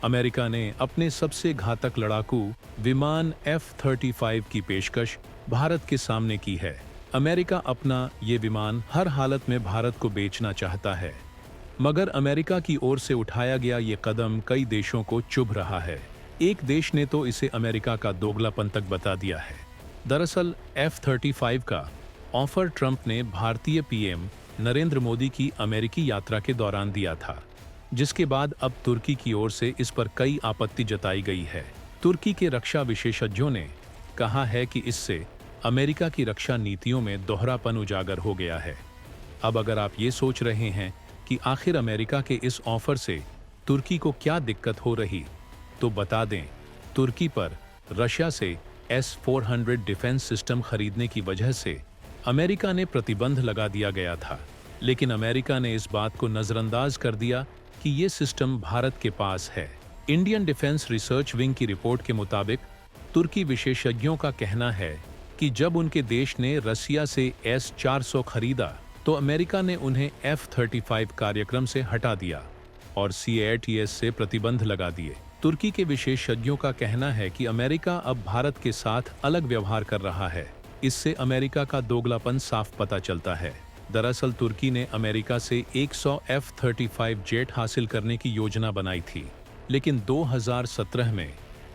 America ने अपने सबसे घातक लड़ाकू विमान F-35 की पेशकश भारत के सामने की है। अमेरिका अपना ये विमान हर हालत में भारत को बेचना चाहता है, मगर अमेरिका की ओर से उठाया गया ये कदम कई देशों को चुभ रहा है। एक देश ने तो इसे अमेरिका का दोगलापन तक बता दिया है। दरअसल F-35 का ऑफर ट्रंप ने भारतीय पीएम नरेंद्र मोदी की अमेरिकी यात्रा के दौरान दिया था, जिसके बाद अब तुर्की की ओर से इस पर कई आपत्ति जताई गई है। तुर्की के रक्षा विशेषज्ञों ने कहा है कि इससे अमेरिका की रक्षा नीतियों में दोहरापन उजागर हो गया है। अब अगर आप ये सोच रहे हैं कि आखिर अमेरिका के इस ऑफर से तुर्की को क्या दिक्कत हो रही, तो बता दें, तुर्की पर रशिया से S-400 डिफेंस सिस्टम खरीदने की वजह से अमेरिका ने प्रतिबंध लगा दिया गया था, लेकिन अमेरिका ने इस बात को नजरअंदाज कर दिया कि ये सिस्टम भारत के पास है। इंडियन डिफेंस रिसर्च विंग की रिपोर्ट के मुताबिक तुर्की विशेषज्ञों का कहना है कि जब उनके देश ने रसिया से S-400 खरीदा तो अमेरिका ने उन्हें F-35 कार्यक्रम से हटा दिया और CATS से प्रतिबंध लगा दिए। तुर्की के विशेषज्ञों का कहना है कि अमेरिका अब भारत के साथ अलग व्यवहार कर रहा है। इससे अमेरिका का दोगलापन साफ पता चलता है। दरअसल तुर्की ने अमेरिका से 100 F-35 जेट हासिल करने की योजना बनाई थी, लेकिन 2017 में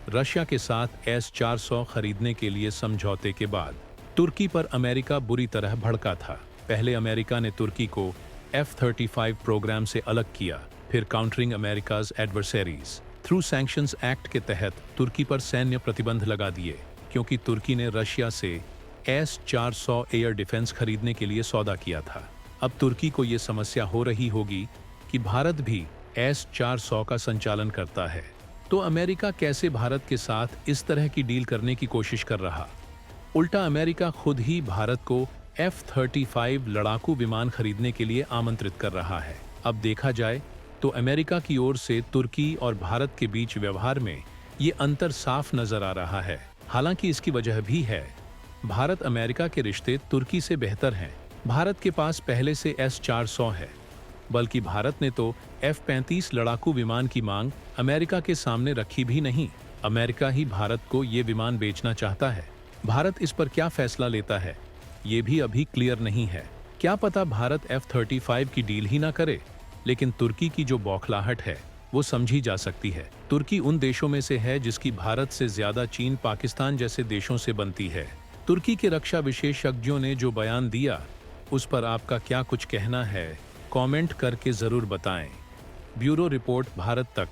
रशिया के साथ S-400 खरीदने के लिए समझौते के बाद तुर्की पर अमेरिका बुरी तरह भड़का था। पहले अमेरिका ने तुर्की को F-35 प्रोग्राम से अलग किया, फिर countering America's adversaries through sanctions act के तहत तुर्की पर सैन्य प्रतिबंध लगा दिए, क्योंकि तुर्की ने रशिया से S-400 एयर डिफेंस खरीदने के लिए सौदा किया था। अब तुर्की को ये समस्या हो रही होगी कि भारत भी S-400 का संचालन करता है, तो अमेरिका कैसे भारत के साथ इस तरह की डील करने की कोशिश कर रहा। उल्टा अमेरिका खुद ही भारत को F-35 लड़ाकू विमान खरीदने के लिए आमंत्रित कर रहा है। अब देखा जाए तो अमेरिका की ओर से तुर्की और भारत के बीच व्यवहार में ये अंतर साफ नजर आ रहा है। हालांकि इसकी वजह भी है। भारत अमेरिका के रिश्ते तुर्की से बेहतर हैं। भारत के पास पहले से S-400 है, बल्कि भारत ने तो F-35 लड़ाकू विमान की मांग अमेरिका के सामने रखी भी नहीं। अमेरिका ही भारत को ये विमान बेचना चाहता है। भारत इस पर क्या फैसला लेता है, ये भी अभी क्लियर नहीं है। क्या पता भारत F-35 की डील ही ना करे, लेकिन तुर्की की जो बौखलाहट है वो समझी जा सकती है। तुर्की उन देशों में से है जिसकी भारत से ज्यादा चीन, पाकिस्तान जैसे देशों से बनती है। तुर्की के रक्षा विशेषज्ञों ने जो बयान दिया, उस पर आपका क्या कुछ कहना है, कमेंट करके जरूर बताएं। ब्यूरो रिपोर्ट, भारत तक।